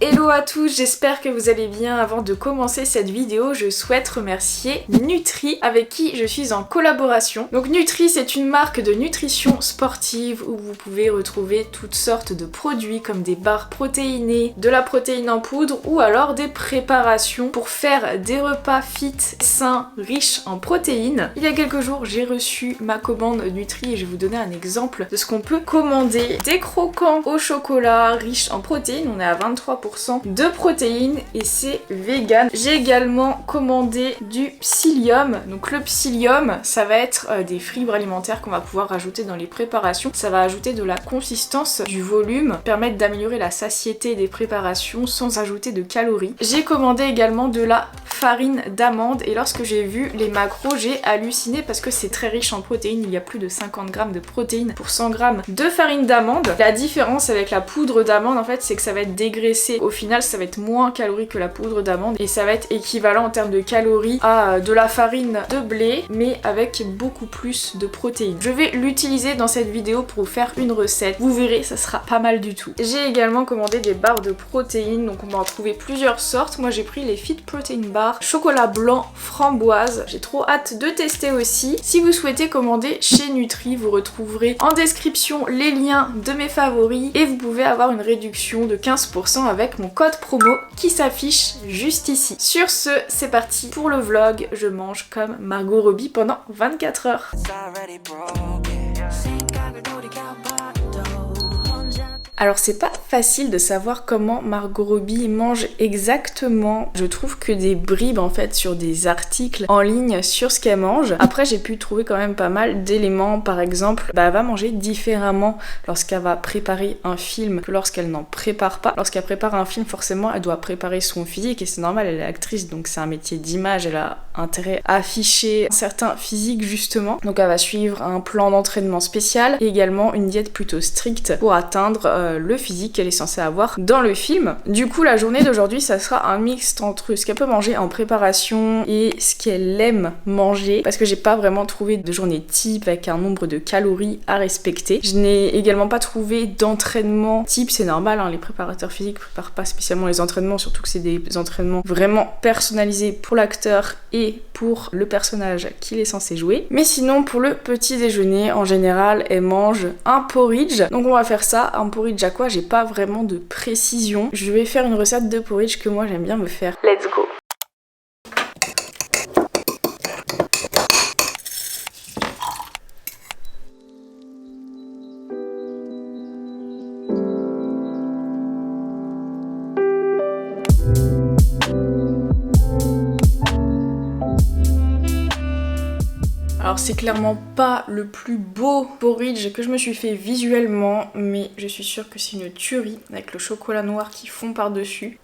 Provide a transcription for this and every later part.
Hello à tous, j'espère que vous allez bien. Avant de commencer cette vidéo, je souhaite remercier Nutri avec qui je suis en collaboration. Donc Nutri, c'est une marque de nutrition sportive où vous pouvez retrouver toutes sortes de produits comme des barres protéinées, de la protéine en poudre ou alors des préparations pour faire des repas fit, sains, riches en protéines. Il y a quelques jours, j'ai reçu ma commande Nutri et je vais vous donner un exemple de ce qu'on peut commander. Des croquants au chocolat riches en protéines, on est à 23% de protéines et c'est vegan. J'ai également commandé du psyllium. Donc le psyllium, ça va être des fibres alimentaires qu'on va pouvoir rajouter dans les préparations. Ça va ajouter de la consistance, du volume, permettre d'améliorer la satiété des préparations sans ajouter de calories. J'ai commandé également de la farine d'amande et lorsque j'ai vu les macros, j'ai halluciné parce que c'est très riche en protéines. Il y a plus de 50 grammes de protéines pour 100 grammes de farine d'amande. La différence avec la poudre d'amande en fait, c'est que ça va être dégraissé. Au final, ça va être moins calorique que la poudre d'amande et ça va être équivalent en termes de calories à de la farine de blé mais avec beaucoup plus de protéines. Je vais l'utiliser dans cette vidéo pour vous faire une recette. Vous verrez, ça sera pas mal du tout. J'ai également commandé des barres de protéines, donc on va en trouver plusieurs sortes. Moi j'ai pris les Fit Protein Bar chocolat blanc framboise. J'ai trop hâte de tester aussi. Si vous souhaitez commander chez Nutri, vous retrouverez en description les liens de mes favoris et vous pouvez avoir une réduction de 15% avec mon code promo qui s'affiche juste ici. Sur ce, c'est parti pour le vlog. Je mange comme Margot Robbie pendant 24 heures. Alors c'est pas facile de savoir comment Margot Robbie mange exactement. Je trouve que des bribes en fait sur des articles en ligne sur ce qu'elle mange. Après j'ai pu trouver quand même pas mal d'éléments. Par exemple, elle va manger différemment lorsqu'elle va préparer un film que lorsqu'elle n'en prépare pas. Lorsqu'elle prépare un film, forcément elle doit préparer son physique et c'est normal, elle est actrice donc c'est un métier d'image, elle a intérêt à afficher un certain physique justement. Donc elle va suivre un plan d'entraînement spécial et également une diète plutôt stricte pour atteindre le physique qu'elle est censée avoir dans le film. Du coup la journée d'aujourd'hui ça sera un mix entre ce qu'elle peut manger en préparation et ce qu'elle aime manger parce que j'ai pas vraiment trouvé de journée type avec un nombre de calories à respecter. Je n'ai également pas trouvé d'entraînement type, c'est normal hein, les préparateurs physiques préparent pas spécialement les entraînements, surtout que c'est des entraînements vraiment personnalisés pour l'acteur et pour le personnage qu'il est censé jouer. Mais sinon pour le petit déjeuner en général elle mange un porridge, donc on va faire ça, un porridge à quoi j'ai pas vraiment de précision. Je vais faire une recette de porridge que moi j'aime bien me faire. Let's go! Alors c'est clairement pas le plus beau porridge que je me suis fait visuellement, mais je suis sûre que c'est une tuerie avec le chocolat noir qui fond par-dessus.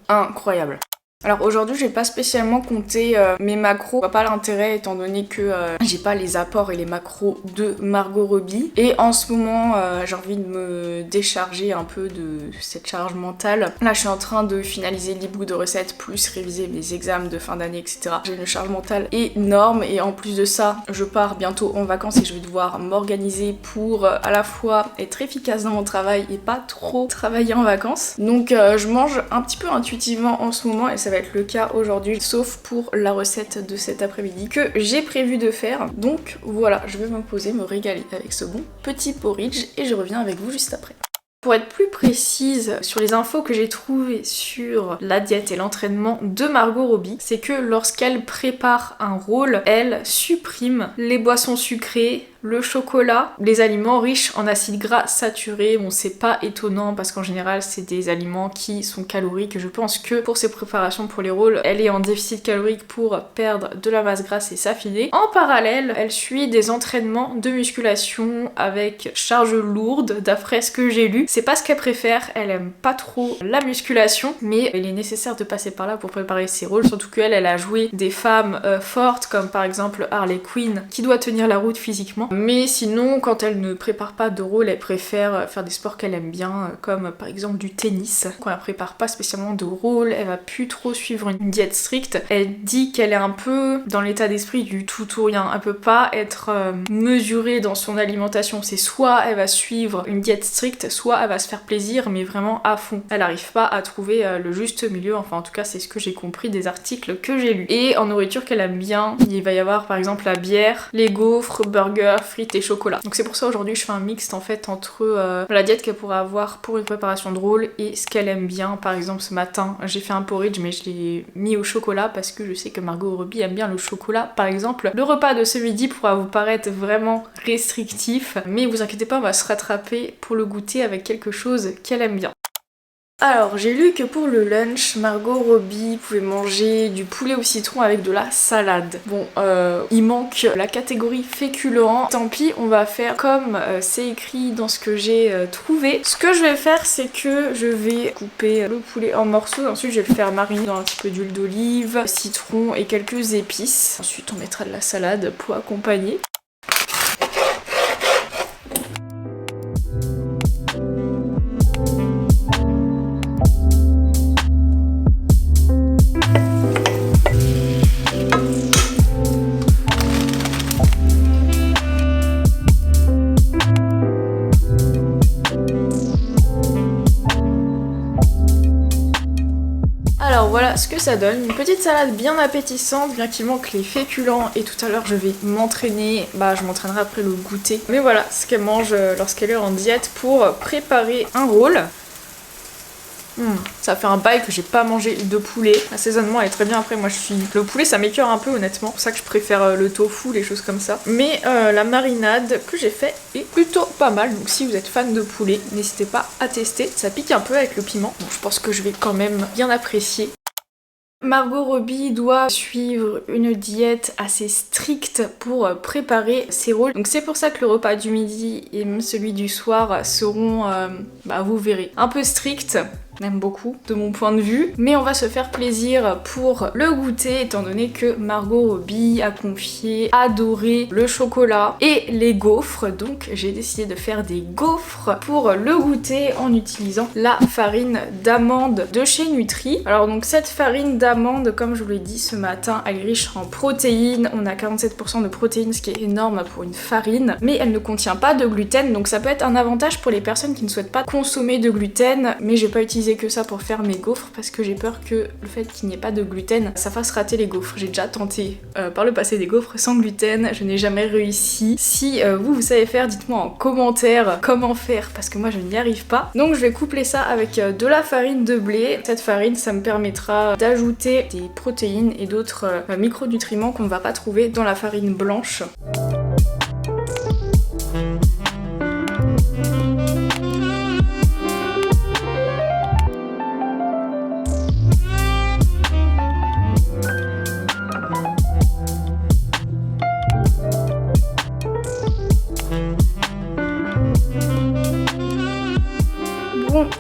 Incroyable. Alors aujourd'hui je vais pas spécialement compter mes macros, je vois pas l'intérêt étant donné que j'ai pas les apports et les macros de Margot Robbie et en ce moment j'ai envie de me décharger un peu de cette charge mentale. Là je suis en train de finaliser l'e-book de recettes plus réviser mes examens de fin d'année etc. J'ai une charge mentale énorme et en plus de ça je pars bientôt en vacances et je vais devoir m'organiser pour à la fois être efficace dans mon travail et pas trop travailler en vacances. Donc je mange un petit peu intuitivement en ce moment et ça va être le cas aujourd'hui, sauf pour la recette de cet après-midi que j'ai prévu de faire. Donc voilà, je vais m'imposer, me régaler avec ce bon petit porridge et je reviens avec vous juste après. Pour être plus précise sur les infos que j'ai trouvées sur la diète et l'entraînement de Margot Robbie, c'est que lorsqu'elle prépare un rôle, elle supprime les boissons sucrées, le chocolat, les aliments riches en acides gras saturés. Bon, c'est pas étonnant parce qu'en général c'est des aliments qui sont caloriques et je pense que pour ses préparations pour les rôles, elle est en déficit calorique pour perdre de la masse grasse et s'affiler. En parallèle, elle suit des entraînements de musculation avec charge lourde d'après ce que j'ai lu. C'est pas ce qu'elle préfère, elle aime pas trop la musculation, mais il est nécessaire de passer par là pour préparer ses rôles, surtout qu'elle a joué des femmes fortes comme par exemple Harley Quinn qui doit tenir la route physiquement. Mais sinon, quand elle ne prépare pas de rôle, elle préfère faire des sports qu'elle aime bien, comme par exemple du tennis. Quand elle prépare pas spécialement de rôle, elle va plus trop suivre une diète stricte. Elle dit qu'elle est un peu dans l'état d'esprit du tout ou rien. Elle peut pas être mesurée dans son alimentation. C'est soit elle va suivre une diète stricte, soit elle va se faire plaisir, mais vraiment à fond. Elle n'arrive pas à trouver le juste milieu. Enfin, en tout cas, c'est ce que j'ai compris des articles que j'ai lus. Et en nourriture qu'elle aime bien, il va y avoir par exemple la bière, les gaufres, burgers, frites et chocolat. Donc c'est pour ça aujourd'hui je fais un mixte en fait entre la diète qu'elle pourrait avoir pour une préparation de rôle et ce qu'elle aime bien. Par exemple ce matin j'ai fait un porridge mais je l'ai mis au chocolat parce que je sais que Margot Robbie aime bien le chocolat. Par exemple le repas de ce midi pourra vous paraître vraiment restrictif, mais vous inquiétez pas, on va se rattraper pour le goûter avec quelque chose qu'elle aime bien. Alors, j'ai lu que pour le lunch, Margot Robbie pouvait manger du poulet au citron avec de la salade. Bon, il manque la catégorie féculent. Tant pis, on va faire comme c'est écrit dans ce que j'ai trouvé. Ce que je vais faire, c'est que je vais couper le poulet en morceaux. Ensuite, je vais le faire mariner dans un petit peu d'huile d'olive, citron et quelques épices. Ensuite, on mettra de la salade pour accompagner. Alors voilà ce que ça donne, une petite salade bien appétissante, bien qu'il manque les féculents et tout à l'heure je vais m'entraîner, je m'entraînerai après le goûter. Mais voilà ce qu'elle mange lorsqu'elle est en diète pour préparer un rôle. Ça fait un bail que j'ai pas mangé de poulet. L'assaisonnement est très bien. Après moi le poulet ça m'écœure un peu honnêtement. C'est pour ça que je préfère le tofu, les choses comme ça. Mais la marinade que j'ai fait est plutôt pas mal. Donc si vous êtes fan de poulet, n'hésitez pas à tester. Ça pique un peu avec le piment. Donc je pense que je vais quand même bien apprécier. Margot Robbie doit suivre une diète assez stricte pour préparer ses rôles. Donc c'est pour ça que le repas du midi et même celui du soir seront, vous verrez, un peu stricts. J'aime beaucoup de mon point de vue, mais on va se faire plaisir pour le goûter étant donné que Margot Robbie a confié adorer le chocolat et les gaufres, donc j'ai décidé de faire des gaufres pour le goûter en utilisant la farine d'amande de chez Nutri. Alors donc cette farine d'amande, comme je vous l'ai dit ce matin, elle est riche en protéines, on a 47% de protéines, ce qui est énorme pour une farine, mais elle ne contient pas de gluten, donc ça peut être un avantage pour les personnes qui ne souhaitent pas consommer de gluten, mais j'ai pas utilisé que ça pour faire mes gaufres parce que j'ai peur que le fait qu'il n'y ait pas de gluten ça fasse rater les gaufres. J'ai déjà tenté par le passé des gaufres sans gluten, je n'ai jamais réussi. Si vous savez faire, dites-moi en commentaire comment faire parce que moi je n'y arrive pas. Donc je vais coupler ça avec de la farine de blé. Cette farine ça me permettra d'ajouter des protéines et d'autres micronutriments qu'on ne va pas trouver dans la farine blanche.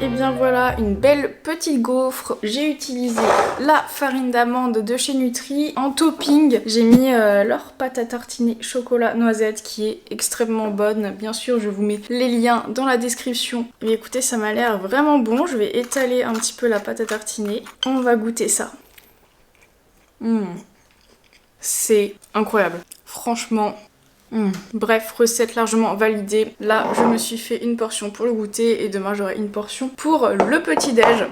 Et bien voilà, une belle petite gaufre. J'ai utilisé la farine d'amande de chez Nutri. En topping, j'ai mis leur pâte à tartiner chocolat noisette qui est extrêmement bonne. Bien sûr, je vous mets les liens dans la description. Et écoutez, ça m'a l'air vraiment bon. Je vais étaler un petit peu la pâte à tartiner. On va goûter ça. C'est incroyable. Franchement... Bref, recette largement validée. Là, je me suis fait une portion pour le goûter et demain j'aurai une portion pour le petit-déj.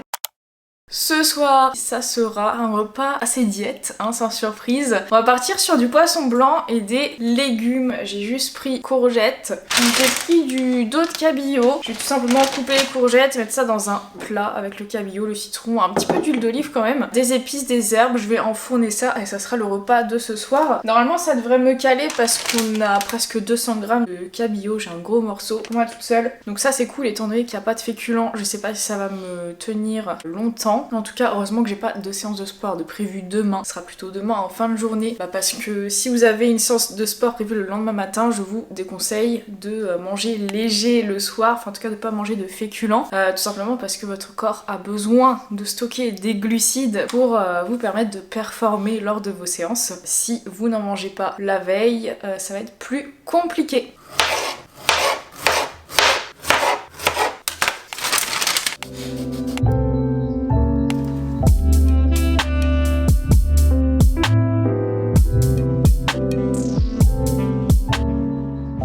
Ce soir, ça sera un repas assez diète, sans surprise. On va partir sur du poisson blanc et des légumes. J'ai juste pris courgettes. J'ai pris du dos de cabillaud. Je vais tout simplement couper les courgettes, mettre ça dans un plat avec le cabillaud, le citron, un petit peu d'huile d'olive quand même, des épices, des herbes. Je vais enfourner ça et ça sera le repas de ce soir. Normalement, ça devrait me caler parce qu'on a presque 200 grammes de cabillaud. J'ai un gros morceau pour moi toute seule. Donc ça, c'est cool étant donné qu'il n'y a pas de féculents. Je sais pas si ça va me tenir longtemps. l'instant. En tout cas, heureusement que j'ai pas de séance de sport de prévu demain. Ce sera plutôt demain en fin de journée. Parce que si vous avez une séance de sport prévue le lendemain matin, je vous déconseille de manger léger le soir. Enfin, en tout cas, de pas manger de féculents. Tout simplement parce que votre corps a besoin de stocker des glucides pour vous permettre de performer lors de vos séances. Si vous n'en mangez pas la veille, ça va être plus compliqué.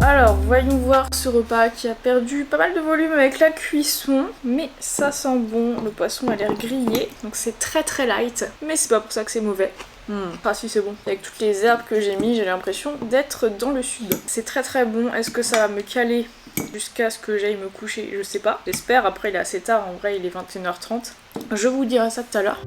Alors, voyons voir ce repas qui a perdu pas mal de volume avec la cuisson, mais ça sent bon. Le poisson a l'air grillé, donc c'est très light, mais c'est pas pour ça que c'est mauvais. Ah si, c'est bon. Avec toutes les herbes que j'ai mis, j'ai l'impression d'être dans le sud. C'est très bon. Est-ce que ça va me caler jusqu'à ce que j'aille me coucher? Je sais pas. J'espère. Après, il est assez tard. En vrai, il est 21h30. Je vous dirai ça tout à l'heure.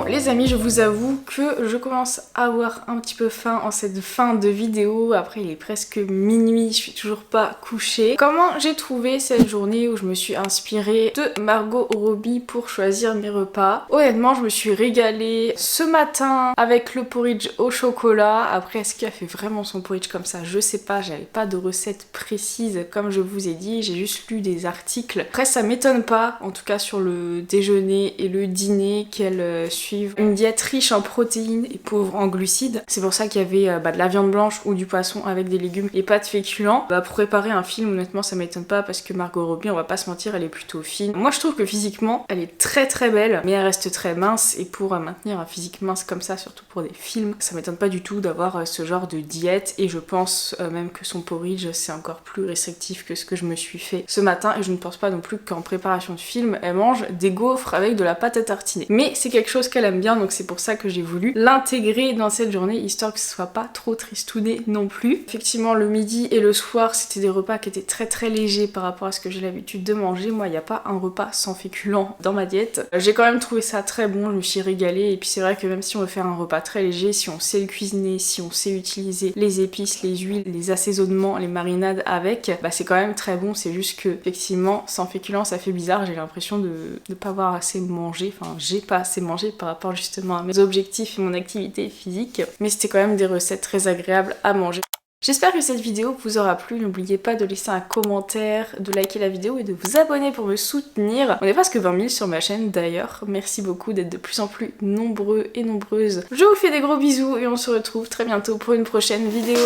Les amis, je vous avoue que je commence à avoir un petit peu faim en cette fin de vidéo. Après, il est presque minuit, je suis toujours pas couchée. Comment j'ai trouvé cette journée où je me suis inspirée de Margot Robbie pour choisir mes repas? Honnêtement, je me suis régalée ce matin avec le porridge au chocolat. Après, est-ce qu'elle a fait vraiment son porridge comme ça? Je sais pas, j'avais pas de recette précise comme je vous ai dit, j'ai juste lu des articles. Après, ça m'étonne pas, en tout cas sur le déjeuner et le dîner, qu'elle suive une diète riche en protéines et pauvre en glucides. C'est pour ça qu'il y avait de la viande blanche ou du poisson avec des légumes et pas de féculents. Pour préparer un film, honnêtement, ça m'étonne pas parce que Margot Robbie, on va pas se mentir, elle est plutôt fine. Moi, je trouve que physiquement, elle est très belle, mais elle reste très mince et pour maintenir un physique mince comme ça, surtout pour des films, ça m'étonne pas du tout d'avoir ce genre de diète et je pense même que son porridge, c'est encore plus restrictif que ce que je me suis fait ce matin et je ne pense pas non plus qu'en préparation de film, elle mange des gaufres avec de la pâte à tartiner. Mais c'est quelque chose qu'elle aime bien, donc c'est pour ça que j'ai voulu l'intégrer dans cette journée, histoire que ce soit pas trop tristouné non plus. Effectivement, le midi et le soir, c'était des repas qui étaient très légers par rapport à ce que j'ai l'habitude de manger. Moi, il n'y a pas un repas sans féculents dans ma diète. J'ai quand même trouvé ça très bon, je me suis régalée, et puis c'est vrai que même si on veut faire un repas très léger, si on sait le cuisiner, si on sait utiliser les épices, les huiles, les assaisonnements, les marinades avec, c'est quand même très bon. C'est juste que, effectivement, sans féculents, ça fait bizarre. J'ai l'impression de ne pas avoir assez mangé, enfin, j'ai pas assez mangé par rapport justement à mes objectifs et mon activité physique, mais c'était quand même des recettes très agréables à manger. J'espère que cette vidéo vous aura plu, n'oubliez pas de laisser un commentaire, de liker la vidéo et de vous abonner pour me soutenir. On est presque 20 000 sur ma chaîne d'ailleurs, merci beaucoup d'être de plus en plus nombreux et nombreuses. Je vous fais des gros bisous et on se retrouve très bientôt pour une prochaine vidéo.